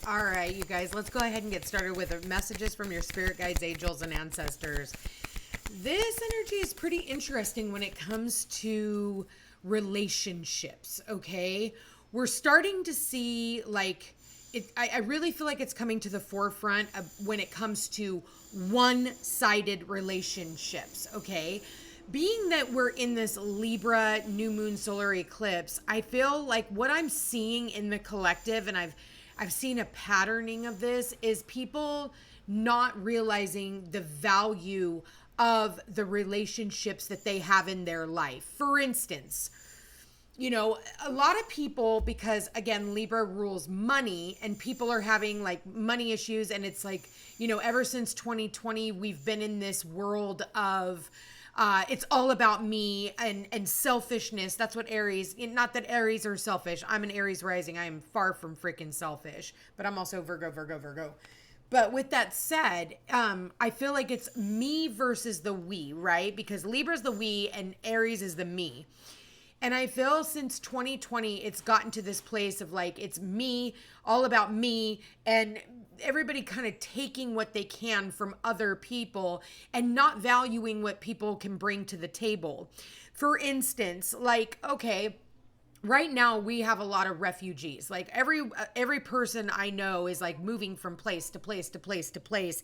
All right, you guys, let's go ahead and get started with messages from your spirit guides, angels, and ancestors. This energy is pretty interesting when it comes to relationships, okay? We're starting to see, like, I really feel like it's coming to the forefront of when it comes to one-sided relationships, okay? Being that we're in this Libra new moon solar eclipse, I feel like what I'm seeing in the collective, and I've seen a patterning of this, is people not realizing the value of the relationships that they have in their life. For instance, you know, a lot of people, because again, Libra rules money, and people are having like money issues. And it's like, you know, ever since 2020, we've been in this world of, it's all about me and selfishness. That's what Aries, not that Aries are selfish. I'm an Aries rising. I am far from freaking selfish, but I'm also Virgo. But with that said, I feel like it's me versus the we, right? Because Libra's the we and Aries is the me. And I feel since 2020, it's gotten to this place of like, it's me, all about me, and everybody kind of taking what they can from other people and not valuing what people can bring to the table. For instance, like, okay, right now we have a lot of refugees. Like every person I know is like moving from place to place to place to place.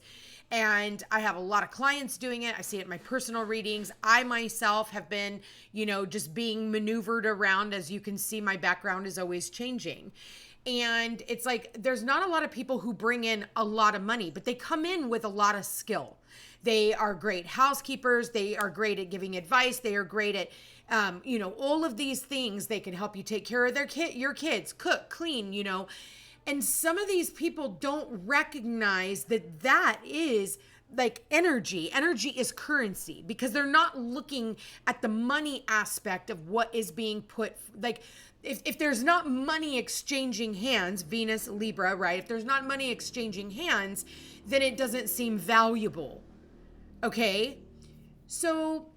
And I have a lot of clients doing it. I see it in my personal readings. I myself have been, you know, just being maneuvered around. As you can see, my background is always changing. And it's like, there's not a lot of people who bring in a lot of money, but they come in with a lot of skill. They are great housekeepers. They are great at giving advice. They are great at, you know, all of these things. They can help you take care of your kids, cook, clean, you know. And some of these people don't recognize that that is like energy. Energy is currency, because they're not looking at the money aspect of what is being put. Like if there's not money exchanging hands, Venus, Libra, right? If there's not money exchanging hands, then it doesn't seem valuable. Okay? So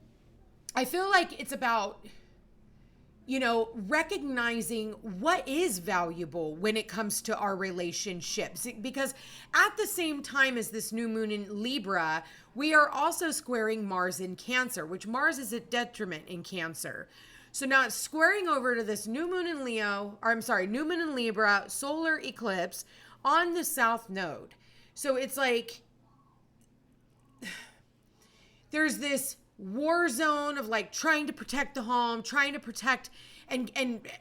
I feel like it's about, you know, recognizing what is valuable when it comes to our relationships. Because at the same time as this new moon in Libra, we are also squaring Mars in Cancer, which Mars is a detriment in Cancer. So now it's squaring over to this new moon in new moon in Libra, solar eclipse on the South Node. So it's like, there's this war zone of like trying to protect the home, trying to protect and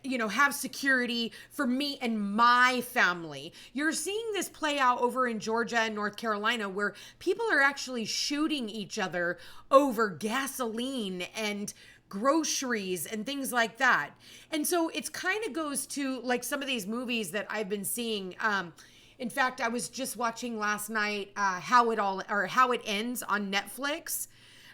you know, have security for me and my family. You're seeing this play out over in Georgia and North Carolina, where people are actually shooting each other over gasoline and groceries and things like that. And so it's kind of goes to like some of these movies that I've been seeing. In fact, I was just watching last night How It Ends on Netflix.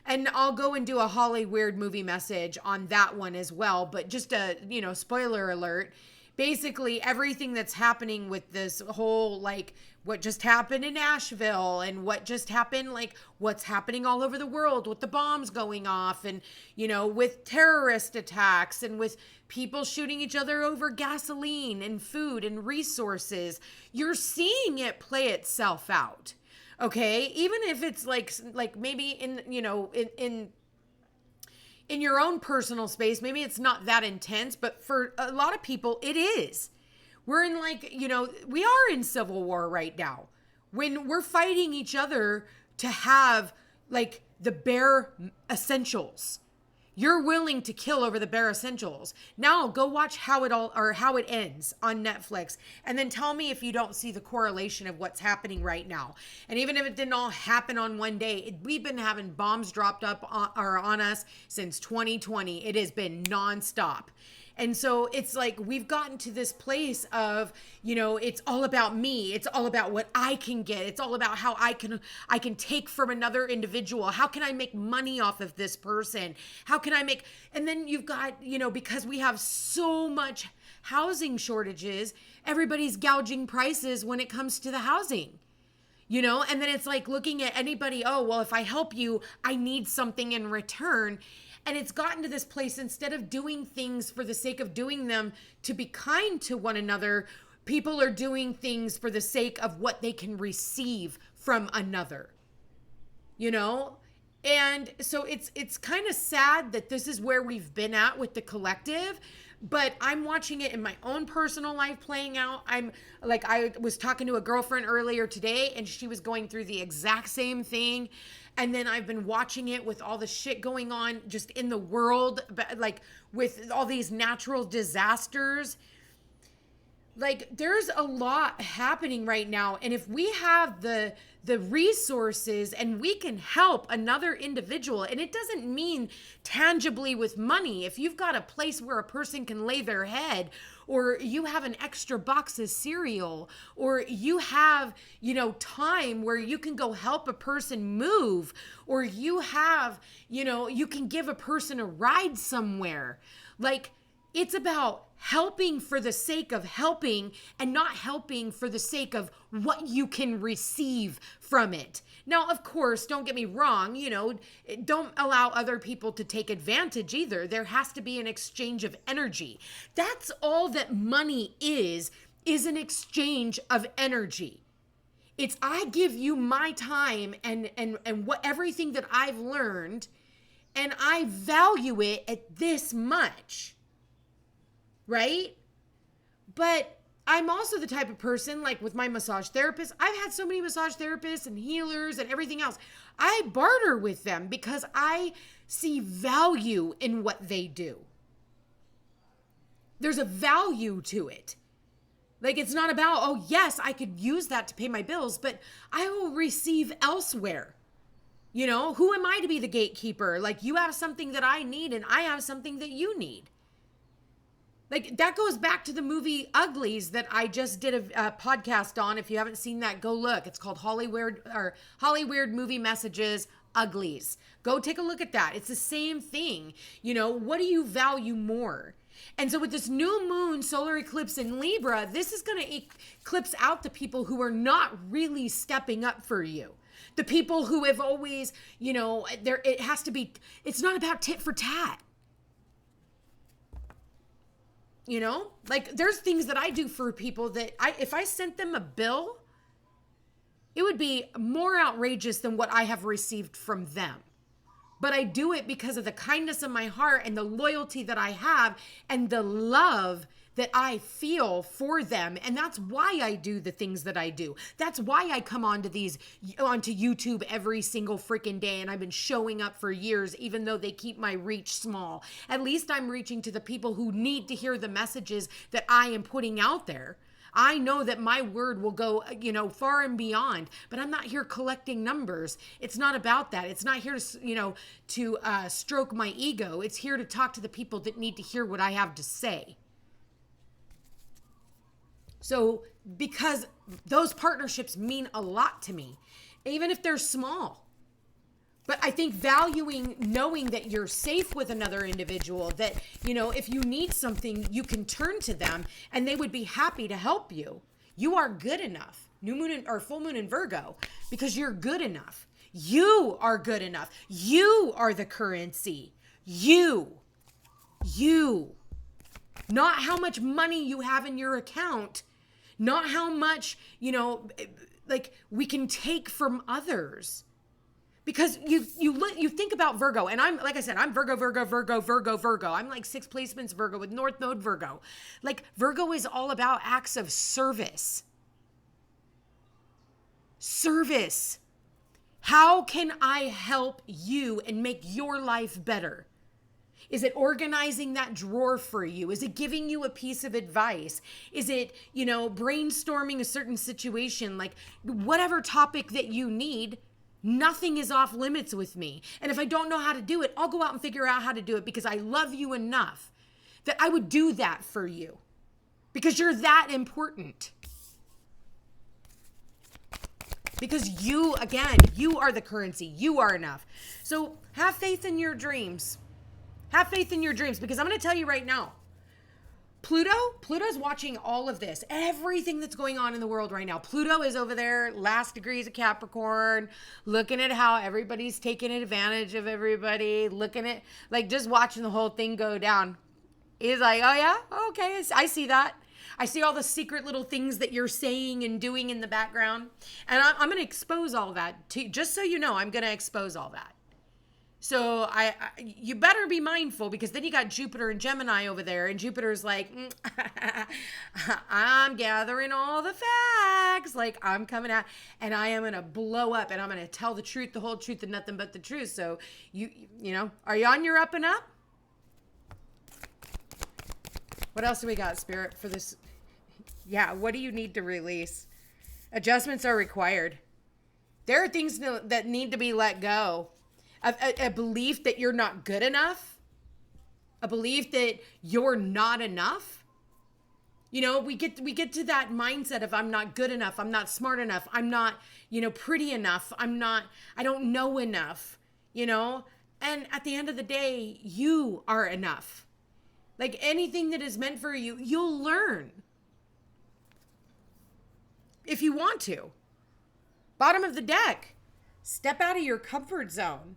And I'll go and do a Holly Weird movie message on that one as well. But just a, you know, spoiler alert. Basically, everything that's happening with this whole, like, what just happened in Nashville and what just happened, like, what's happening all over the world with the bombs going off and, you know, with terrorist attacks and with people shooting each other over gasoline and food and resources. You're seeing it play itself out. Okay, even if it's like maybe in, you know, in your own personal space, maybe it's not that intense, but for a lot of people, it is. We're in like, you know, we are in civil war right now when we're fighting each other to have like the bare essentials. You're willing to kill over the bare essentials. Now go watch How It Ends on Netflix, and then tell me if you don't see the correlation of what's happening right now. And even if it didn't all happen on one day, we've been having bombs dropped up on us since 2020. It has been nonstop. And so it's like we've gotten to this place of, you know, it's all about me. It's all about what I can get. It's all about how I can take from another individual. How can I make money off of this person? How can I make, and then you've got, you know, because we have so much housing shortages, everybody's gouging prices when it comes to the housing. You know, and then it's like looking at anybody, oh, well, if I help you, I need something in return. And it's gotten to this place, instead of doing things for the sake of doing them, to be kind to one another, People are doing things for the sake of what they can receive from another, you know? And so it's kind of sad that this is where we've been at with the collective, but I'm watching it in my own personal life playing out. I was talking to a girlfriend earlier today and she was going through the exact same thing. And then I've been watching it with all the shit going on just in the world, like with all these natural disasters. Like, there's a lot happening right now. And if we have the resources and we can help another individual, and it doesn't mean tangibly with money. If you've got a place where a person can lay their head, or you have an extra box of cereal, or you have, time where you can go help a person move, or you have, you can give a person a ride somewhere. Like, it's about helping for the sake of helping and not helping for the sake of what you can receive from it. Now, of course, don't get me wrong, don't allow other people to take advantage either. There has to be an exchange of energy. That's all that money is an exchange of energy. It's I give you my time and what everything that I've learned, and I value it at this much. Right? But I'm also the type of person, like with my massage therapist, I've had so many massage therapists and healers and everything else. I barter with them because I see value in what they do. There's a value to it. Like, it's not about, oh yes, I could use that to pay my bills, but I will receive elsewhere. Who am I to be the gatekeeper? Like, you have something that I need and I have something that you need. Like, that goes back to the movie Uglies that I just did a podcast on. If you haven't seen that, go look. It's called Hollywood Movie Messages, Uglies. Go take a look at that. It's the same thing. What do you value more? And so with this new moon solar eclipse in Libra, this is going to eclipse out the people who are not really stepping up for you. The people who have always, it's not about tit for tat. Like, there's things that I do for people that if I sent them a bill, it would be more outrageous than what I have received from them. But I do it because of the kindness of my heart and the loyalty that I have and the love that I feel for them. And that's why I do the things that I do. That's why I come onto YouTube every single freaking day. And I've been showing up for years, even though they keep my reach small. At least I'm reaching to the people who need to hear the messages that I am putting out there. I know that my word will go, far and beyond, but I'm not here collecting numbers. It's not about that. It's not here to stroke my ego. It's here to talk to the people that need to hear what I have to say. So, because those partnerships mean a lot to me, even if they're small. But I think valuing knowing that you're safe with another individual, that, if you need something, you can turn to them and they would be happy to help you. You are good enough. New moon or full moon in Virgo, because you're good enough. You are good enough. You are the currency. You. Not how much money you have in your account. Not how much, we can take from others. Because you think about Virgo, and I'm Virgo. I'm like 6 placements Virgo with North Node Virgo. Like, Virgo is all about acts of service. Service. How can I help you and make your life better? Is it organizing that drawer for you? Is it giving you a piece of advice? Is it, brainstorming a certain situation? Like, whatever topic that you need, nothing is off limits with me. And if I don't know how to do it, I'll go out and figure out how to do it because I love you enough that I would do that for you because you're that important. Because you are the currency. You are enough. So have faith in your dreams. Have faith in your dreams, because I'm going to tell you right now, Pluto's watching all of this, everything that's going on in the world right now. Pluto is over there, last degrees of Capricorn, looking at how everybody's taking advantage of everybody, looking at, just watching the whole thing go down. He's like, oh yeah, okay, I see that. I see all the secret little things that you're saying and doing in the background. And I'm going to expose all that. Just so you know, I'm going to expose all that. So you better be mindful, because then you got Jupiter and Gemini over there, and Jupiter's like, I'm gathering all the facts. Like, I'm coming out and I am going to blow up, and I'm going to tell the truth, the whole truth, and nothing but the truth. So you know, are you on your up and up? What else do we got, Spirit, for this? Yeah. What do you need to release? Adjustments are required. There are things that need to be let go. A belief that you're not good enough, a belief that you're not enough. You know, we get to that mindset of I'm not good enough, I'm not smart enough, I'm not, pretty enough, I don't know enough, and at the end of the day, you are enough. Like, anything that is meant for you, you'll learn if you want to. Bottom of the deck, step out of your comfort zone.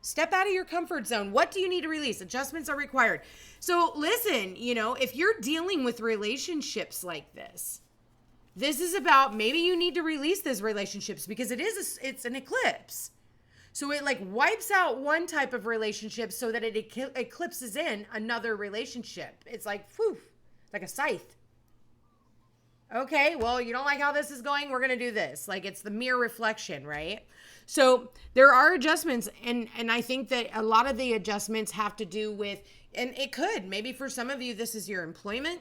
Step out of your comfort zone. What do you need to release? Adjustments are required. So listen, if you're dealing with relationships like this is about, maybe you need to release those relationships, because it's an eclipse. So it like wipes out one type of relationship so that it eclipses in another relationship. It's like, whew, like a scythe. Okay, well, you don't like how this is going? We're going to do this. Like, it's the mere reflection, right? So there are adjustments, and I think that a lot of the adjustments have to do with, and it could, maybe for some of you, this is your employment.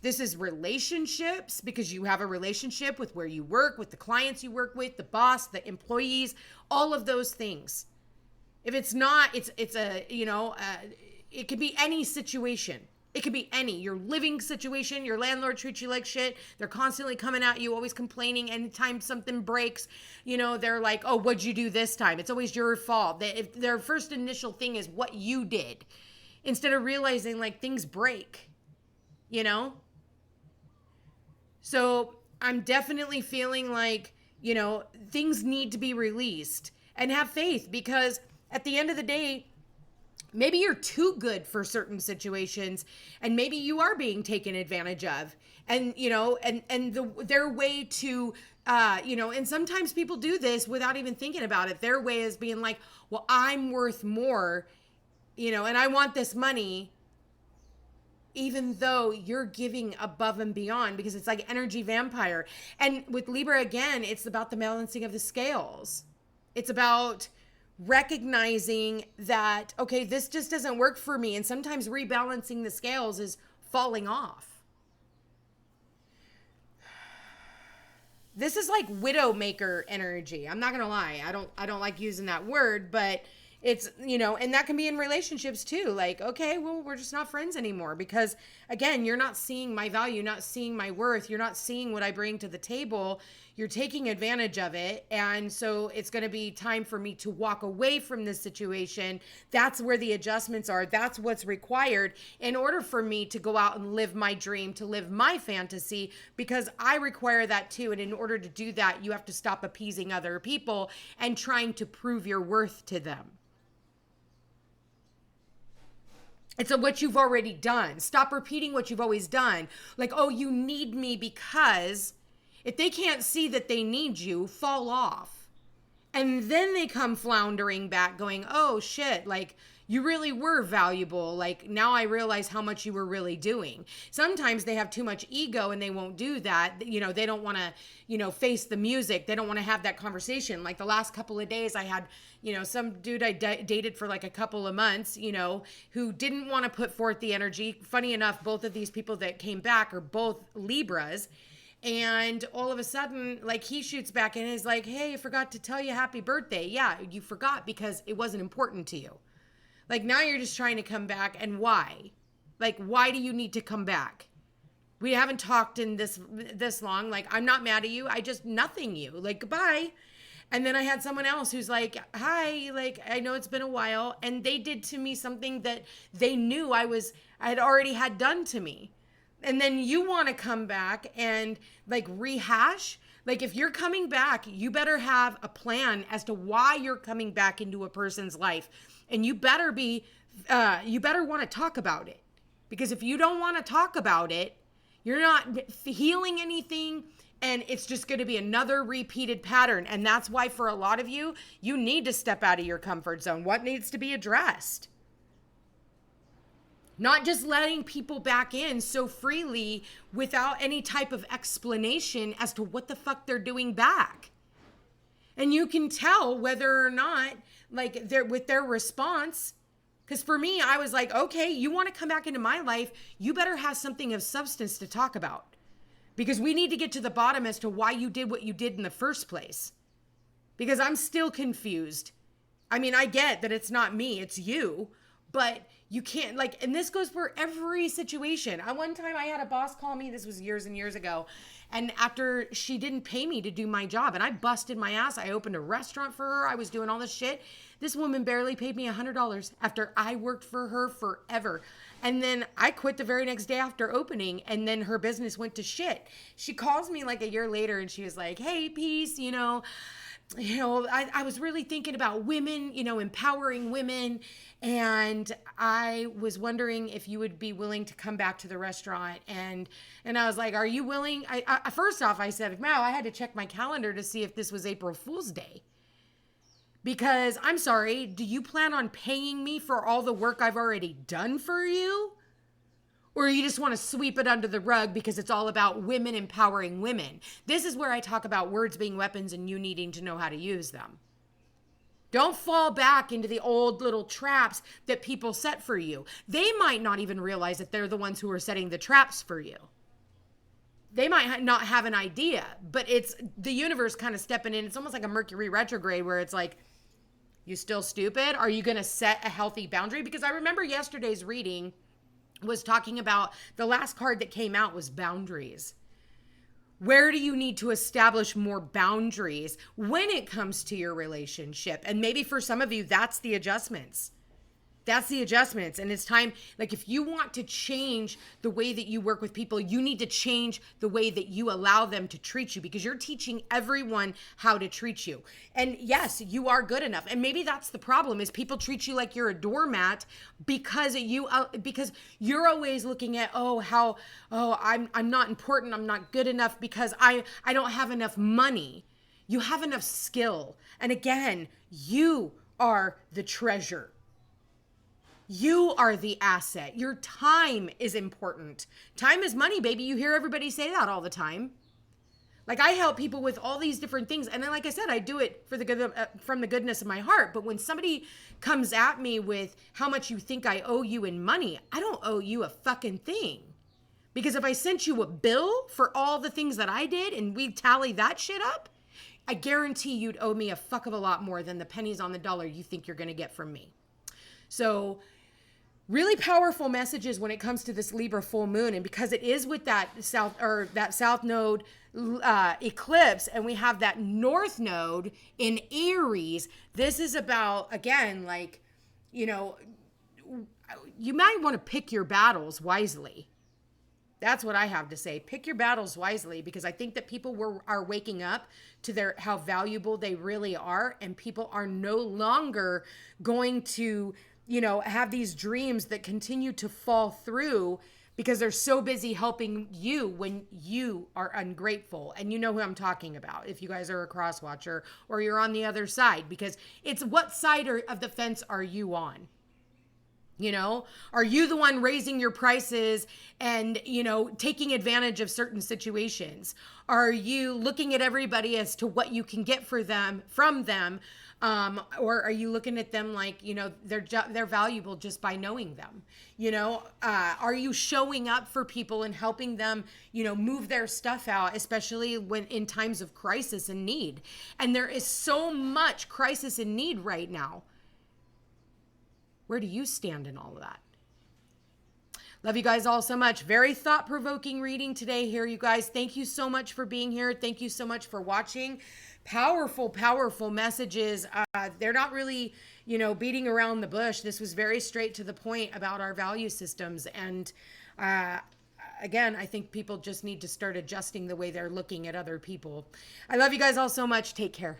This is relationships, because you have a relationship with where you work, with the clients you work with, the boss, the employees, all of those things. If it's not, it could be any situation. It could be your living situation. Your landlord treats you like shit. They're constantly coming at you, always complaining. Anytime something breaks, they're like, oh, what'd you do this time? It's always your fault. If their first initial thing is what you did, instead of realizing like things break, So I'm definitely feeling like, things need to be released, and have faith, because at the end of the day, maybe you're too good for certain situations, and maybe you are being taken advantage of, and their way to, and sometimes people do this without even thinking about it. Their way is being like, well, I'm worth more, and I want this money, even though you're giving above and beyond, because it's like energy vampire. And with Libra, again, it's about the balancing of the scales. It's about recognizing that, okay, this just doesn't work for me. And sometimes rebalancing the scales is falling off. This is like widowmaker energy. I'm not going to lie. I don't like using that word, but it's, and that can be in relationships too. Like, okay, well, we're just not friends anymore, because again, you're not seeing my value, you're not seeing my worth, you're not seeing what I bring to the table. You're taking advantage of it. And so it's going to be time for me to walk away from this situation. That's where the adjustments are. That's what's required in order for me to go out and live my dream, to live my fantasy, because I require that too. And in order to do that, you have to stop appeasing other people and trying to prove your worth to them. It's what you've already done. Stop repeating what you've always done. Like, oh, you need me because... If they can't see that they need you, fall off. And then they come floundering back going, oh shit, like you really were valuable. Like now I realize how much you were really doing. Sometimes they have too much ego and they won't do that. They don't want to, face the music. They don't want to have that conversation. Like the last couple of days I had, some dude I dated for like a couple of months, who didn't want to put forth the energy. Funny enough, both of these people that came back are both Libras. And all of a sudden, like he shoots back and is like, hey, I forgot to tell you happy birthday. Yeah, you forgot because it wasn't important to you. Like now you're just trying to come back. And why? Like, why do you need to come back? We haven't talked in this long. Like, I'm not mad at you. I just nothing you. Like, goodbye. And then I had someone else who's like, hi, like, I know it's been a while. And they did to me something that they knew I had already had done to me. And then you want to come back and like rehash. Like if you're coming back, you better have a plan as to why you're coming back into a person's life. And you better want to talk about it. Because if you don't want to talk about it, you're not healing anything, and it's just going to be another repeated pattern. And that's why for a lot of you, you need to step out of your comfort zone. What needs to be addressed? Not just letting people back in so freely without any type of explanation as to what the fuck they're doing back. And you can tell whether or not, like, they're with their response. Because for me, I was like, okay, you want to come back into my life, you better have something of substance to talk about. Because we need to get to the bottom as to why you did what you did in the first place. Because I'm still confused. I mean, I get that it's not me, it's you. But you can't, like, and this goes for every situation. One time I had a boss call me, this was years and years ago, and after she didn't pay me to do my job, and I busted my ass. I opened a restaurant for her. I was doing all this shit. This woman barely paid me $100 after I worked for her forever. And then I quit the very next day after opening, and then her business went to shit. She calls me like a year later, and she was like, hey, Peace, I was really thinking about women, empowering women. And I was wondering if you would be willing to come back to the restaurant. And I was like, are you willing? First off, I said, wow, I had to check my calendar to see if this was April Fool's Day. Because I'm sorry, do you plan on paying me for all the work I've already done for you? Or you just want to sweep it under the rug because it's all about women empowering women? This is where I talk about words being weapons and you needing to know how to use them. Don't fall back into the old little traps that people set for you. They might not even realize that they're the ones who are setting the traps for you. They might not have an idea, but it's the universe kind of stepping in. It's almost like a Mercury retrograde where it's like, you still stupid? Are you going to set a healthy boundary? Because I remember yesterday's reading was talking about the last card that came out was boundaries. Where do you need to establish more boundaries when it comes to your relationship? And maybe for some of you, that's the adjustments. That's the adjustments. And it's time, like if you want to change the way that you work with people, you need to change the way that you allow them to treat you, because you're teaching everyone how to treat you. And yes, you are good enough. And maybe that's the problem, is people treat you like you're a doormat because you're always looking at, I'm not important. I'm not good enough because I don't have enough money. You have enough skill. And again, you are the treasure. You are the asset. Your time is important. Time is money, baby. You hear everybody say that all the time. Like, I help people with all these different things. And then, like I said, I do it for the good, from the goodness of my heart. But when somebody comes at me with how much you think I owe you in money, I don't owe you a fucking thing. Because if I sent you a bill for all the things that I did and we tally that shit up, I guarantee you'd owe me a fuck of a lot more than the pennies on the dollar you think you're going to get from me. So really powerful messages when it comes to this Libra full moon. And because it is with that south node eclipse, and we have that north node in Aries, this is about, again, like, you might want to pick your battles wisely. That's what I have to say. Pick your battles wisely, because I think that people are waking up to how valuable they really are, and people are no longer going to have these dreams that continue to fall through because they're so busy helping you when you are ungrateful. And you know who I'm talking about if you guys are a cross watcher or you're on the other side, because it's what side of the fence are you on? Are you the one raising your prices and, taking advantage of certain situations? Are you looking at everybody as to what you can get from them? Or are you looking at them like, they're valuable just by knowing them? Are you showing up for people and helping them, move their stuff out, especially when in times of crisis and need? And there is so much crisis and need right now. Where do you stand in all of that? Love you guys all so much. Very thought-provoking reading today here, you guys. Thank you so much for being here. Thank you so much for watching. Powerful, powerful messages. They're not really, beating around the bush. This was very straight to the point about our value systems. And again, I think people just need to start adjusting the way they're looking at other people. I love you guys all so much. Take care.